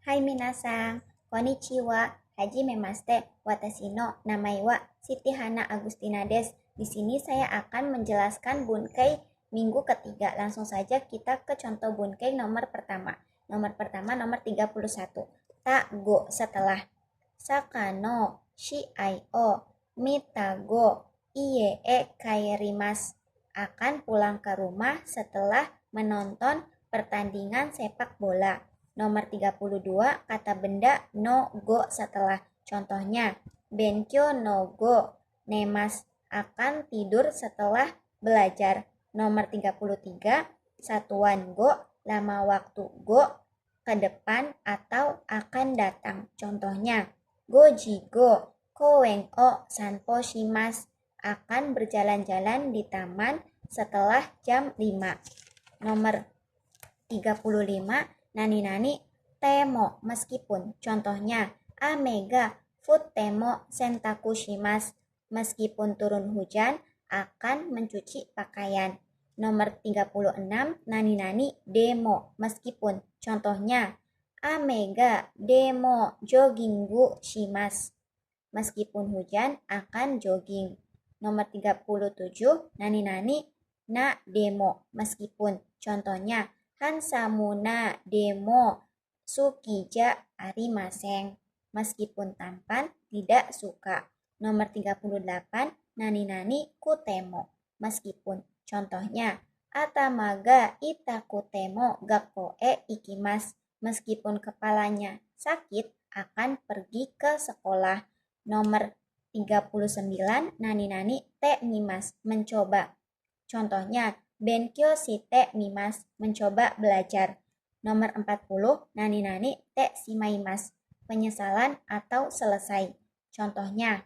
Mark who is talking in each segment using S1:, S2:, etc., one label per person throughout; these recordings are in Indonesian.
S1: Hai minasang, konnichiwa, hajime maste, watashi no namai wa Siti Hana Agustina des. Di sini saya akan menjelaskan bunkai minggu ketiga. Langsung saja kita ke contoh bunkai nomor pertama. Nomor 31. Ta go setelah. Sakano shi ai o mitago ie e kairimas. Akan pulang ke rumah setelah menonton pertandingan sepak bola. Nomor 32, kata benda no go setelah. Contohnya, benkyo no go nemas, akan tidur setelah belajar. Nomor 33, satuan go, lama waktu go, ke depan atau akan datang. Contohnya, goji go, koen o sanpo shimas, akan berjalan-jalan di taman setelah jam 5. Nomor 35, nani-nani temo meskipun. Contohnya, amega futemo sentaku shimas, meskipun turun hujan akan mencuci pakaian. Nomor 36, nani-nani demo meskipun. Contohnya, amega demo jogginggu shimas, meskipun hujan akan jogging. Nomor 37, nani-nani na demo meskipun. Contohnya, hansamuna demo sukija arimaseng, meskipun tampan tidak suka. Nomor 38, nani-nani kutemo meskipun. Contohnya, atamaga itakutemo gakko e ikimas, meskipun kepalanya sakit akan pergi ke sekolah. Nomor 39, nani-nani te mimas, mencoba. Contohnya, benkyo shite mimas, mencoba belajar. Nomor 40, nani-nani te shimaimas, penyesalan atau selesai. Contohnya,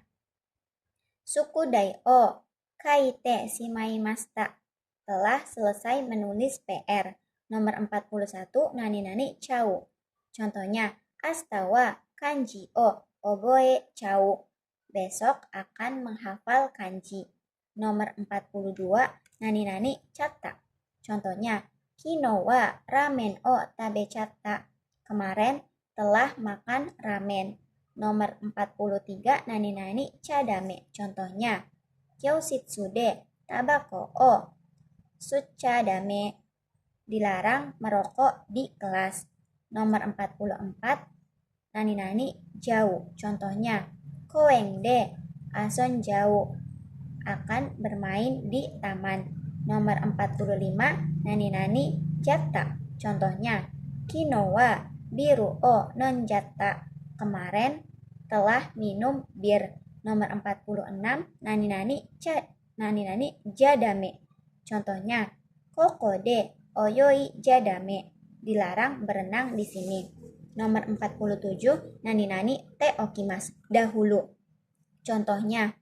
S1: sukudai o kaite shimaimashita, telah selesai menulis PR. Nomor 41, nani-nani chau. Contohnya, asta wa kanji o oboe chau, besok akan menghafal kanji. Nomor 42, nani-nani chatta. Contohnya, kino wa ramen o tabechatta, kemarin telah makan ramen. Nomor 43, nani-nani chadame. Contohnya, kyoshitsu de tabako o suchadame, dilarang merokok di kelas. Nomor 44, nani-nani jauh. Contohnya, koen de ason jauh, akan bermain di taman. Nomor 45, nani-nani jatta. Contohnya, kino wa biru o nonjatta, kemarin telah minum bir. Nomor 46, nani-nani jadame. Contohnya, koko de oyoi jadame, dilarang berenang di sini. Nomor 47, nani-nani te okimas, dahulu. Contohnya,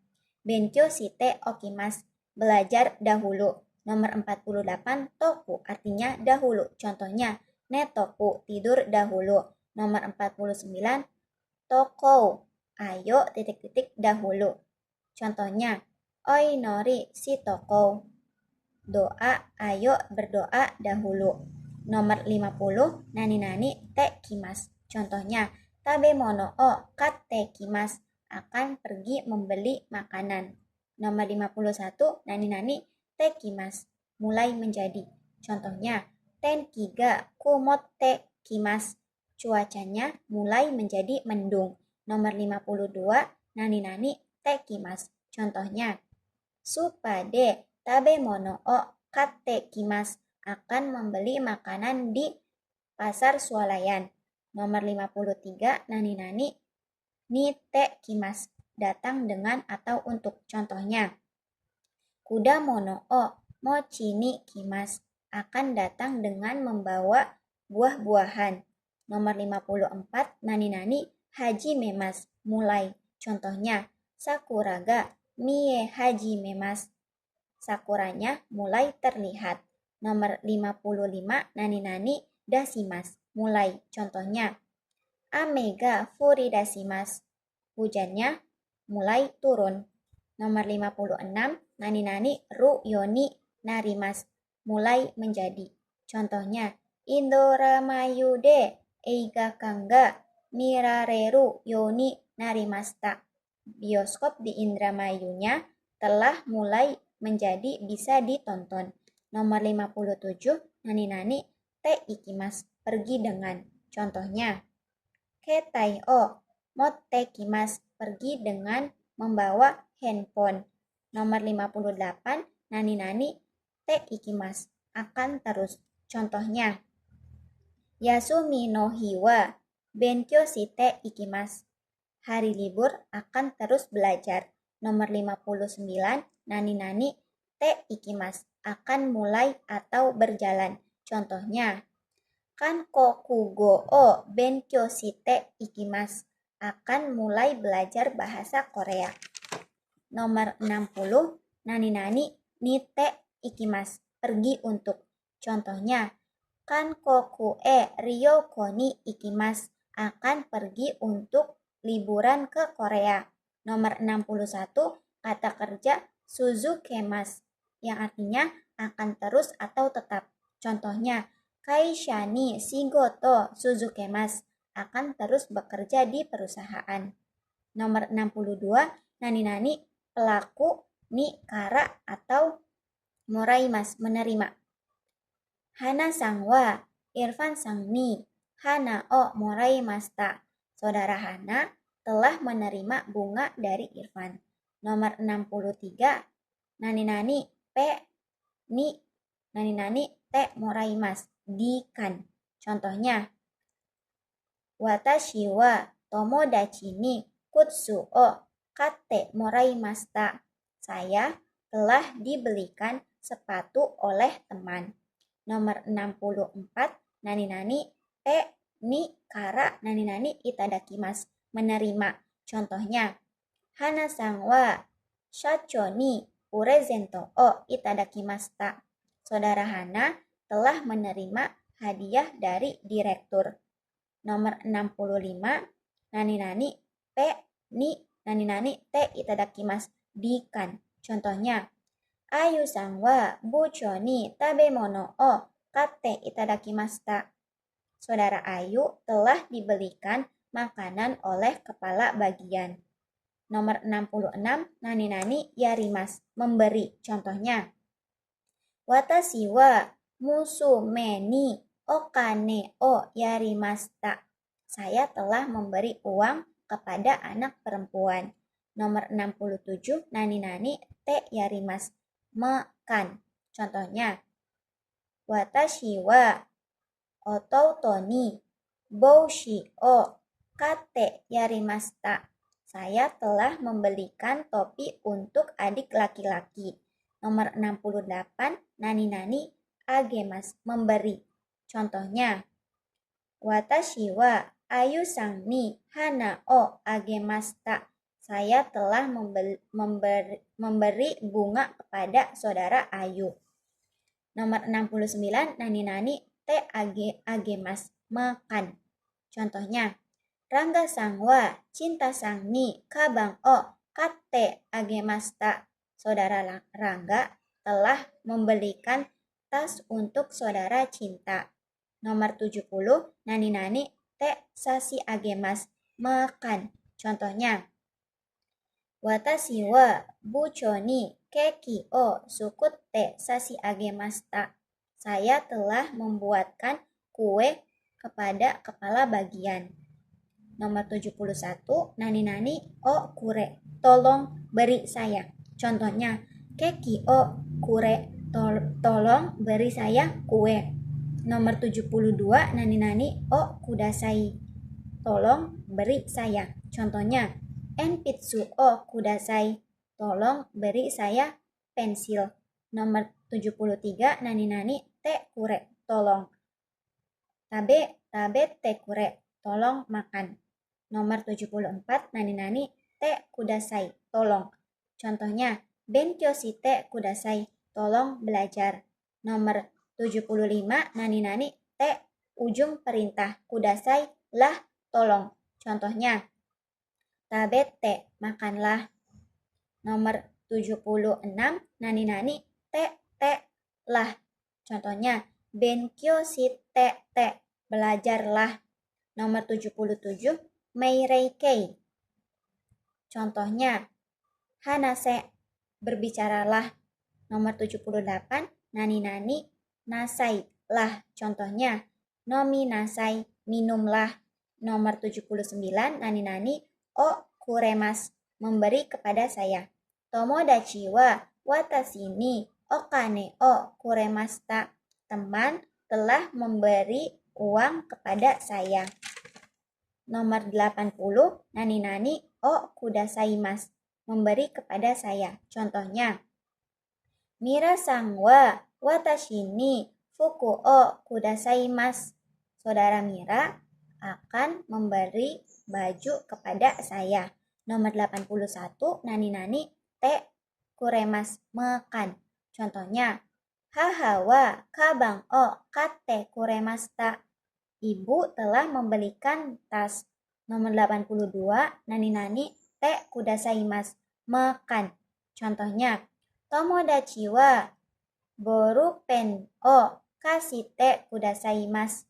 S1: benkyo shite okimas, belajar dahulu. Nomor 48, toku, artinya dahulu. Contohnya, netoku, tidur dahulu. Nomor 49, tokou, ayo dahulu. Contohnya, oi nori si tokou, doa, ayo berdoa dahulu. Nomor 50, nani-nani te kimas. Contohnya, tabemono o katte kimas, akan pergi membeli makanan. Nomor 51, nani-nani te kimas, mulai menjadi. Contohnya, tenki ga kumotte kimas, cuacanya mulai menjadi mendung. Nomor 52, nani-nani te kimas. Contohnya, supa de tabemono o katte kimas, akan membeli makanan di pasar swalayan. Nomor 53, nani-nani ni te kimas, datang dengan atau untuk. Contohnya, kuda mono o mochi ni kimas, akan datang dengan membawa buah-buahan. Nomor 54, nani-nani haji memas, mulai. Contohnya, sakuraga mie haji memas, sakuranya mulai terlihat. Nomor 55, nani-nani dasimas, mulai. Contohnya, amega furidasimas, hujannya mulai turun. Nomor 56, nani-nani ru yoni narimas, mulai menjadi. Contohnya, Indoramayude eiga kanga mirareru yoni narimasta. Bioskop di Indramayunya telah mulai menjadi bisa ditonton. Nomor 57, nani-nani te ikimas, pergi dengan. Contohnya, ketai o motte kimas, pergi dengan membawa handphone. Nomor 58, nani-nani te ikimas, akan terus. Contohnya, yasumi no hiwa benkyou shite ikimas, hari libur akan terus belajar. Nomor 59, nani-nani te ikimas, akan mulai atau berjalan. Contohnya, kankokugo o benkyou shite ikimas, akan mulai belajar bahasa Korea. Nomor 60, nani-nani ni te ikimas, pergi untuk. Contohnya, kankoku e ryoko ni ikimas, akan pergi untuk liburan ke Korea. Nomor 61, kata kerja suzukemas, yang artinya akan terus atau tetap. Contohnya, kaisha ni shigoto suzukemas, akan terus bekerja di perusahaan. Nomor 62, nani-nani pelaku ni kara atau moraimas, menerima. Hana sang wa Irfan sang ni hana o moraimasta. Saudara Hana telah menerima bunga dari Irfan. Nomor 63, nani-nani pe ni nani-nani te moraimas, dikan. Contohnya, watashi wa tomodachi ni kutsu o katte moraimasta. Saya telah dibelikan sepatu oleh teman. Nomor 64, nani-nani te ni kara nani-nani itadakimasu, menerima. Contohnya, hana sang wa shacho ni purezento o itadakimashita. Saudara Hana telah menerima hadiah dari direktur. Nomor 65, nani-nani te ni nani-nani te itadakimasu, dikan. Contohnya, Ayu sang wa bucho ni tabemono o katte itadakimashita. Saudara Ayu telah dibelikan makanan oleh kepala bagian. Nomor 66, nani-nani yarimas, memberi. Contohnya, watashi wa musume ni okane o yarimashita. Saya telah memberi uang kepada anak perempuan. Nomor 67, nani-nani te yarimas, makan. Contohnya, watashi wa otouto ni boushi o katte yarimashita. Saya telah membelikan topi untuk adik laki-laki. Nomor 68, nani-nani agemas, memberi. Contohnya, watashi wa Ayu sang ni hana o agemashita. Saya telah memberi bunga kepada saudara Ayu. Nomor 69, nani-nani te agemas, makan. Contohnya, Rangga sang wa cinta sang ni kabang o katte agemashita. Saudara Rangga telah membelikan tas untuk saudara Cinta. Nomor 70, nani-nani te sashi agemas, makan. Contohnya, watashi wa bucho ni keki o sukutte sashi agemashita. Saya telah membuatkan kue kepada kepala bagian. Nomor 71, nani-nani o kure, tolong beri saya. Contohnya, keki o kure, tolong beri saya kue. Nomor 72, nani-nani o kudasai, tolong beri saya. Contohnya, enpitsu o kudasai, tolong beri saya pensil. Nomor 73, nani-nani te kure, tolong. Tabe te kure, tolong makan. Nomor 74, nani-nani te kudasai, tolong. Contohnya, benkyou shite kudasai, tolong belajar. Nomor 75, nani-nani te ujung perintah, kudasai lah, tolong. Contohnya, tabete, makanlah. Nomor 76, nani-nani te lah. Contohnya, benkyou shite te, belajarlah. Nomor 77, Meireikei. Contohnya, Hanase, berbicaralah. Nomor 78, Nani-nani, nasai lah. Contohnya, Nomi nasai, minumlah. Nomor 79, Nani-nani, o kuremas, memberi kepada saya. Tomodachi wa watashi ni okane o kuremashita. Teman telah memberi uang kepada saya. Nomor 80, Nani-nani o kudasaimasu, memberi kepada saya. Contohnya, Mira-san wa watashi ni fuku o kudasaimasu. Saudara Mira akan memberi baju kepada saya. Nomor 81, Nani-nani te kuremasu, makan. Contohnya, Haha wa kabang o katte kuremashita. Ibu telah membelikan tas. Nomor 82, Nani-nani te kudasaimasu, makan. Contohnya, Tomodachi wa borupen o kasite kudasaimasu.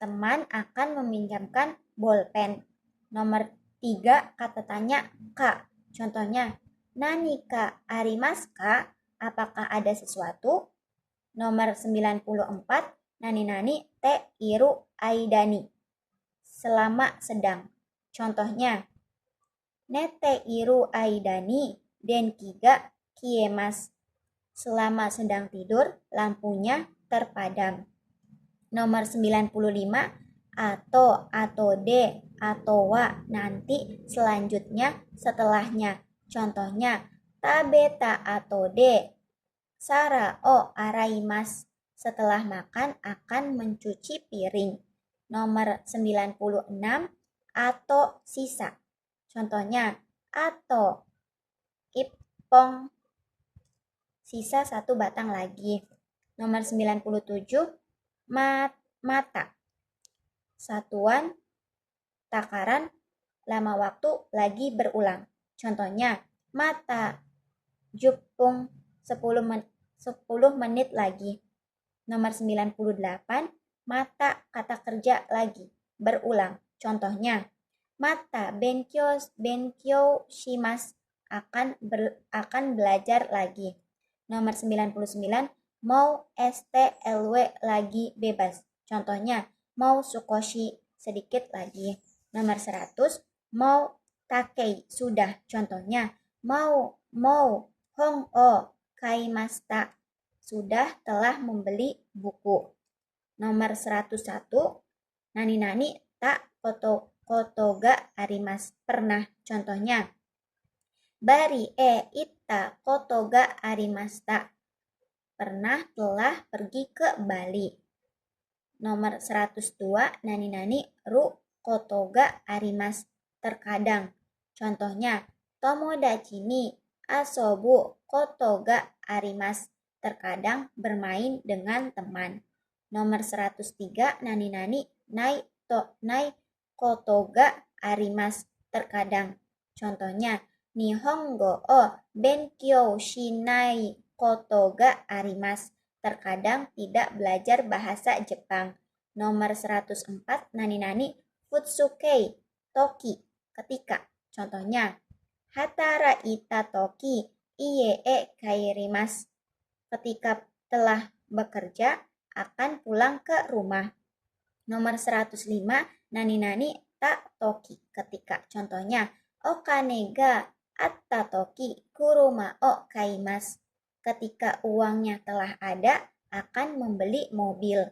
S1: Teman akan meminjamkan bolpen. Nomor 3, kata tanya ka. Contohnya, Nani ka arimasu ka? Apakah ada sesuatu? Nomor 94, Nani-nani te iru aidani, selama sedang. Contohnya, Nete iru aidani denki ga kiemasu. Selama sedang tidur, lampunya terpadam. Nomor 95, atau de, atau wa, nanti, selanjutnya, setelahnya. Contohnya, tabeta atau de, sara o araimasu. Setelah makan akan mencuci piring. Nomor 96, atau sisa. Contohnya, atau ippong, sisa 1 batang lagi. Nomor 97, mata. Satuan takaran lama waktu lagi berulang. Contohnya, mata jupung 10 menit lagi. Nomor 98, mata kata kerja lagi, berulang. Contohnya, mata benkyou shimasu, akan belajar lagi. Nomor 99, mau STLW lagi bebas. Contohnya, mau sukoshi, sedikit lagi. Nomor 100, mau takei, sudah. Contohnya, mau hong o kaimashita, sudah telah membeli buku. Nomor 101, Nani-nani ta koto ga arimasu, pernah. Contohnya, bari itta koto ga arimashita, pernah telah pergi ke Bali. Nomor 102, Nani-nani ru koto ga arimasu, terkadang. Contohnya, Tomodachi ni asobu koto ga arimasu, terkadang bermain dengan teman. Nomor 103, Nani-nani nai koto ga arimasu, terkadang. Contohnya, Nihongo o benkyou shinai koto ga arimasu, terkadang tidak belajar bahasa Jepang. Nomor 104, Nani-nani futsukei toki, ketika. Contohnya, hataraita toki ie kairimasu, ketika telah bekerja akan pulang ke rumah. Nomor 105, Nani-nani ta toki, ketika. Contohnya, okane ga atta toki kuruma o kaimasu, ketika uangnya telah ada akan membeli mobil.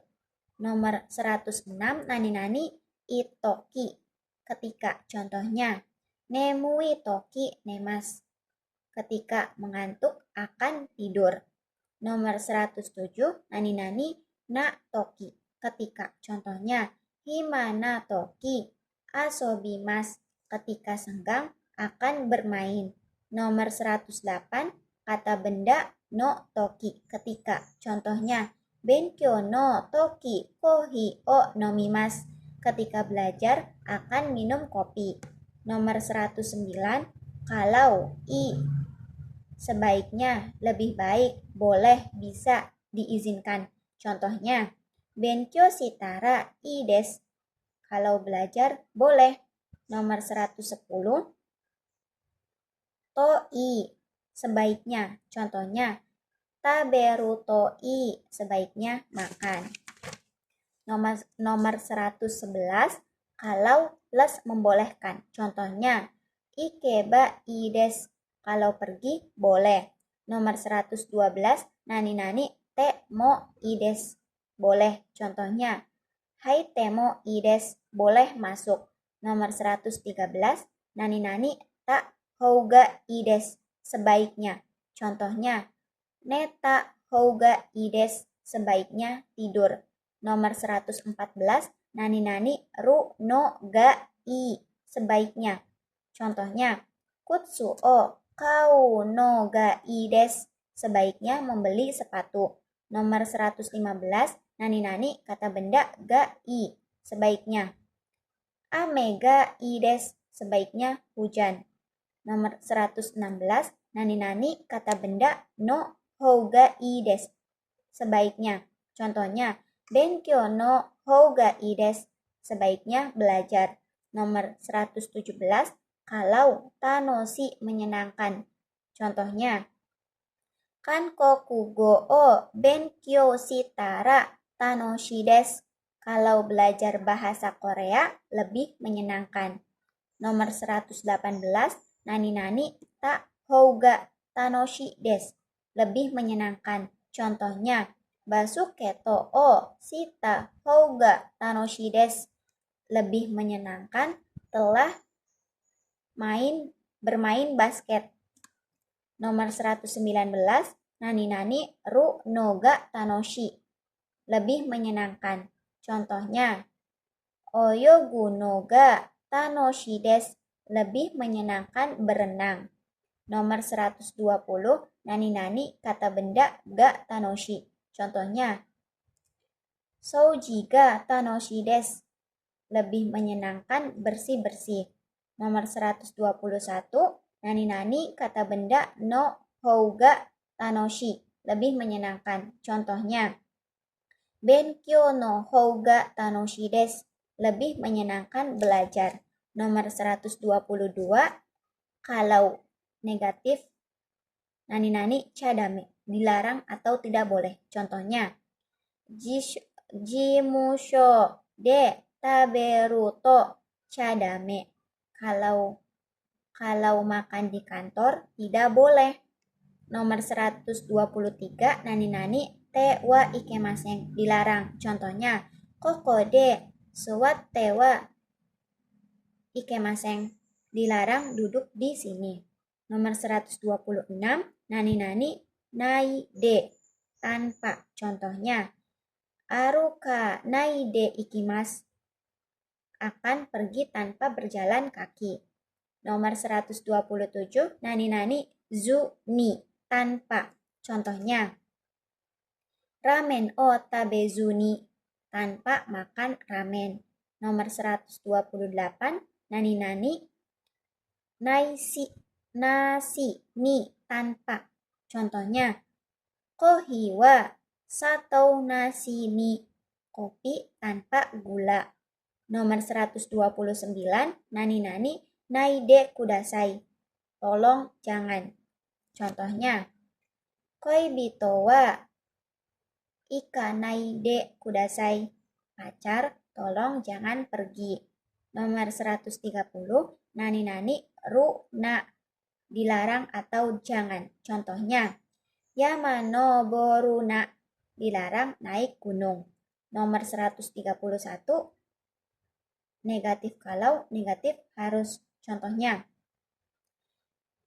S1: Nomor 106, Nani-nani itoki, ketika. Contohnya, nemui toki nemasu, ketika mengantuk akan tidur. Nomor 107, Nani-nani na toki, ketika. Contohnya, himana toki asobimasu, ketika senggang akan bermain. Nomor 108, kata benda no toki, ketika. Contohnya, benkyou no toki kohi o nomimasu, ketika belajar akan minum kopi. Nomor 109, kalau, sebaiknya, lebih baik, boleh, bisa, diizinkan. Contohnya, benkyou shitara ii desu, Kalau belajar boleh. Nomor 110. Toi, sebaiknya. Contohnya, taberu toi, sebaiknya makan. Nomor 111, kalau les membolehkan. Contohnya, ikeba ides, kalau pergi boleh. Nomor 112, nani-nani te mo ides, boleh. Contohnya, hai temo ides, boleh masuk. Nomor 113, nani-nani tak houga ides, sebaiknya. Contohnya, neta houga ides, sebaiknya tidur. Nomor 114, nani-nani ru no ga i, sebaiknya. Contohnya, kutsu o kau no ga i des, sebaiknya membeli sepatu. Nomor 115, nani-nani kata benda ga i, sebaiknya. Ame ga i des, sebaiknya hujan. Nomor 116, nani-nani kata benda no houga i des, sebaiknya. Contohnya, benkyo no houga i des, sebaiknya belajar. Nomor 117, kalau tanoshi, menyenangkan. Contohnya, kankokugo o benkyo shitara tanoshi desu, kalau belajar bahasa Korea lebih menyenangkan. Nomor 118, nani-nani ta houga tanoshi desu, lebih menyenangkan. Contohnya, basuke to o shita houga tanoshi desu, lebih menyenangkan telah bermain basket. Nomor 119, nani-nani ru no ga tanoshi, lebih menyenangkan. Contohnya, oyogu no ga tanoshi desu, lebih menyenangkan berenang. Nomor 120, nani-nani kata benda ga tanoshi. Contohnya, souji ga tanoshi desu, lebih menyenangkan bersih-bersih. Nomor 121, nani-nani kata benda no houga tanoshi, lebih menyenangkan. Contohnya, benkyo no houga tanoshi desu, lebih menyenangkan belajar. Nomor 122, kalau negatif, nani-nani cadame, dilarang atau tidak boleh. Contohnya, jimusho de taberu to cadame, kalau makan di kantor tidak boleh. Nomor 123, nani-nani te wa ikemasen, dilarang. Contohnya, koko de suwatte wa ikemasen, dilarang duduk di sini. Nomor 126, nani-nani nai de, tanpa. Contohnya, aruka nai de ikimasu, akan pergi tanpa berjalan kaki. Nomor 127, nani-nani zu ni, tanpa. Contohnya, ramen o tabezu ni, tanpa makan ramen. Nomor 128, nani-nani nasi ni, tanpa. Contohnya, kohi wa satou nasi ni, kopi tanpa gula. Nomor 129, nani-nani naide kudasai, tolong jangan. Contohnya, koibito wa ikanai de kudasai, pacar tolong jangan pergi. Nomor 130, nani-nani ru na, dilarang atau jangan. Contohnya, yama no boru na, dilarang naik gunung. Nomor 131, negatif kalau, negatif harus. Contohnya,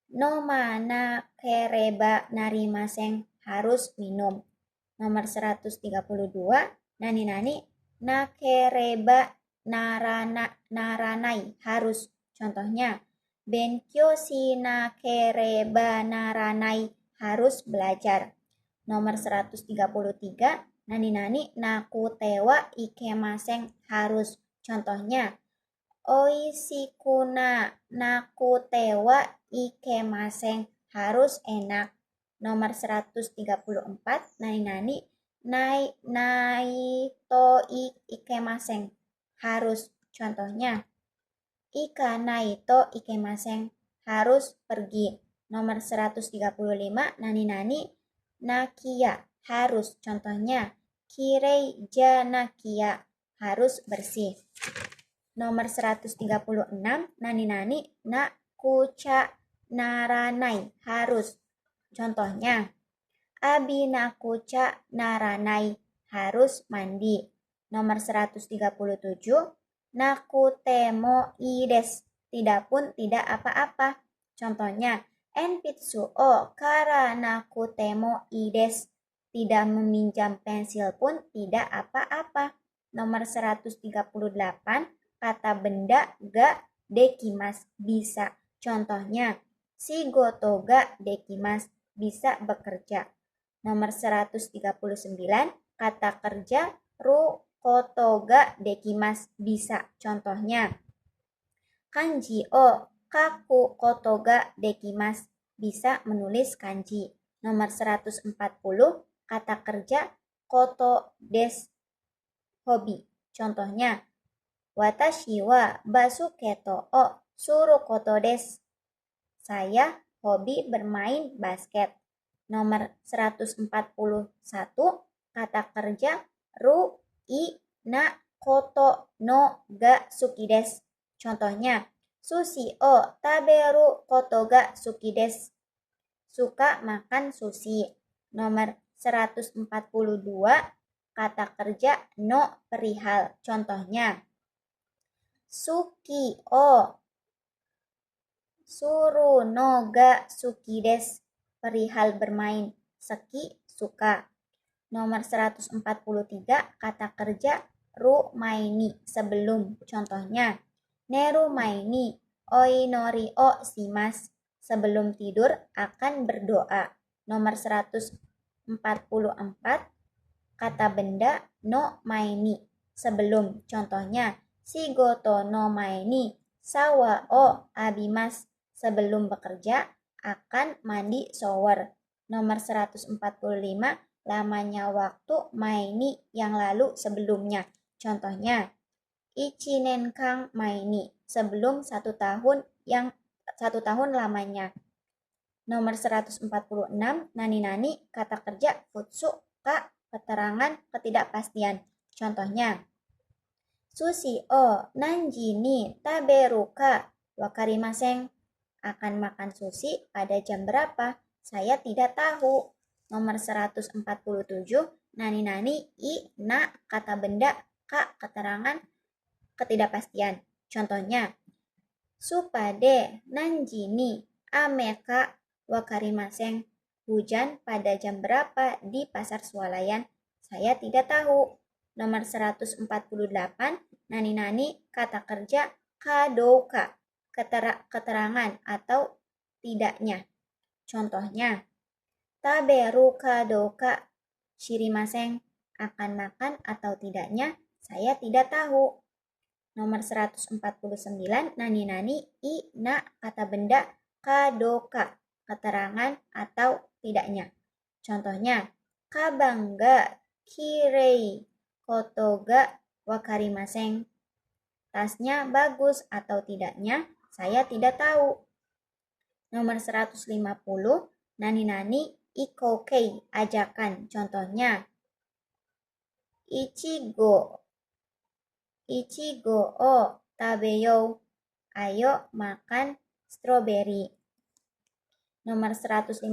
S1: noma na kereba narimasen, harus minum. Nomor 132, nani-nani na kereba naranai, harus. Contohnya, benkyo shi na kereba naranai, harus belajar. Nomor 133, nani-nani naku tewa ikemasen, harus. Contohnya, oishiku na naku tewa ikemasen, harus enak. Nomor 134, nani-nani nai to ikemasen, harus. Contohnya, ikanai to ikemasen, harus pergi. Nomor 135, nani-nani nakia, harus. Contohnya, kirei janakia, harus bersih. Nomor 136, nani-nani nakuca naranai, harus. Contohnya, abi nakuca naranai, harus mandi. Nomor 137, nakutemo ides, tidak pun tidak apa-apa. Contohnya, enpitsu o kara nakutemo ides, tidak meminjam pensil pun tidak apa-apa. Nomor 138, kata benda ga dekimas, bisa. Contohnya, shigoto ga dekimas, bisa bekerja. Nomor 139, kata kerja koto ga dekimas, bisa. Contohnya, kanji o kaku koto ga dekimas, bisa menulis kanji. Nomor 140, kata kerja koto des, hobi. Contohnya, watashi wa basuketo o suru koto des, saya hobi bermain basket. Nomor 141, kata kerja ru i na koto no ga suki des. Contohnya, sushi o taberu koto ga suki des, suka makan sushi. Nomor 142, kata kerja no perihal. Contohnya, suki o suru no ga suki des, perihal bermain. Seki, suka. Nomor 143, kata kerja ru maini, sebelum. Contohnya, neru maini oi nori o shimasu, sebelum tidur akan berdoa. Nomor 144, kata benda no maini, sebelum. Contohnya, shigoto no maini sawa o abimas, sebelum bekerja akan mandi shower. Nomor 145, lamanya waktu maini, yang lalu sebelumnya. Contohnya, ichinen kang maini, sebelum 1 tahun, yang 1 tahun lamanya. Nomor 146, nani-nani, kata kerja futsu ka, keterangan ketidakpastian. Contohnya, sushi o nanji ni taberu ka wakarimasen, akan makan sushi pada jam berapa? Saya tidak tahu. Nomor 147, nani-nani i na, kata benda, ka, keterangan ketidakpastian. Contohnya, supade nanji ni ame ka wakarimasen, hujan pada jam berapa di pasar swalayan? Saya tidak tahu. Nomor 148, nani-nani, kata kerja kadouka, keterangan atau tidaknya. Contohnya, taberu kadouka shirimasen, akan makan atau tidaknya, saya tidak tahu. Nomor 149, nani-nani i na, kata benda kadoka, keterangan atau tidaknya. Contohnya, kabangga kirei koto ga wakarimasen, tasnya bagus atau tidaknya, saya tidak tahu. Nomor 150, nani-nani ikoukei, ajakan. Contohnya, ichigo o tabeyou, ayo makan stroberi. Nomor 151,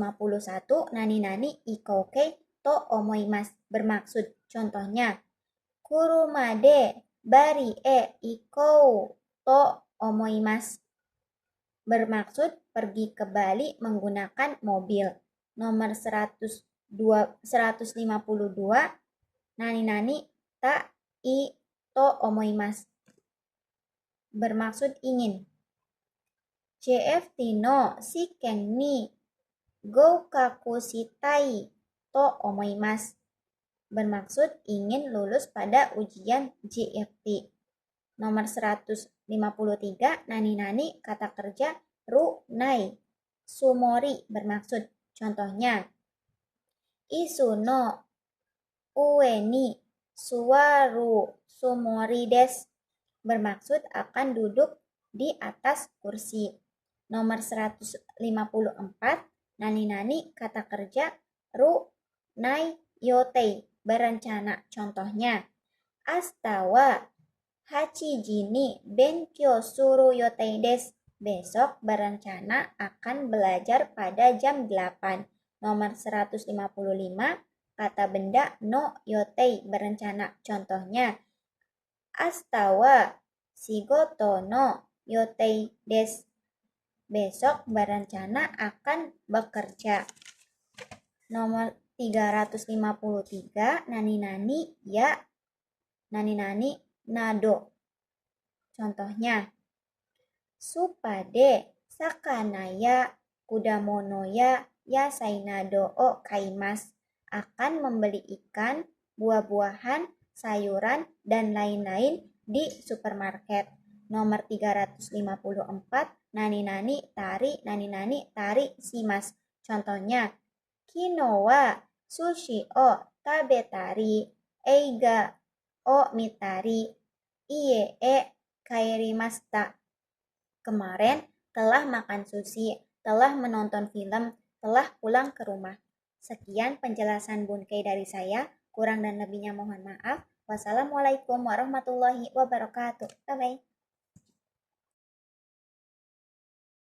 S1: nani-nani ikoukei to omoimasu, bermaksud. Contohnya, kurumade bari e ikou to omoimasu, bermaksud pergi ke Bali menggunakan mobil. Nomor 152, nani-nani ta i to omoimasu, bermaksud ingin. JFT no shiken ni goukaku shitai to omoimasu, bermaksud ingin lulus pada ujian JFT. Nomor 153, nani-nani, kata kerja ru nai sumori, bermaksud. Contohnya, isu no ue ni suwaru sumori des, bermaksud akan duduk di atas kursi. Nomor 154, nani-nani kata kerja ru nai yotei, berencana. Contohnya, astawa hachiji ni benkyou suru yotei desu. Besok berencana akan belajar pada jam 8. Nomor 155, kata benda no yotei, berencana. Contohnya, astawa shigoto no yotei desu. Besok berencana akan bekerja. Nomor 353, nani-nani ya, nani-nani nado. Contohnya, supade sakanaya kudamono ya yasai nado o kaimas. Akan membeli ikan, buah-buahan, sayuran, dan lain-lain di supermarket. Nomor 354, nani-nani tari shimasu. Contohnya, kino wa sushi o tabetari, eiga o mitari, ie e kairimashita. Kemarin telah makan sushi, telah menonton film, telah pulang ke rumah. Sekian penjelasan Bun Kei dari saya. Kurang dan lebihnya mohon maaf. Wassalamualaikum warahmatullahi wabarakatuh. Bye-bye.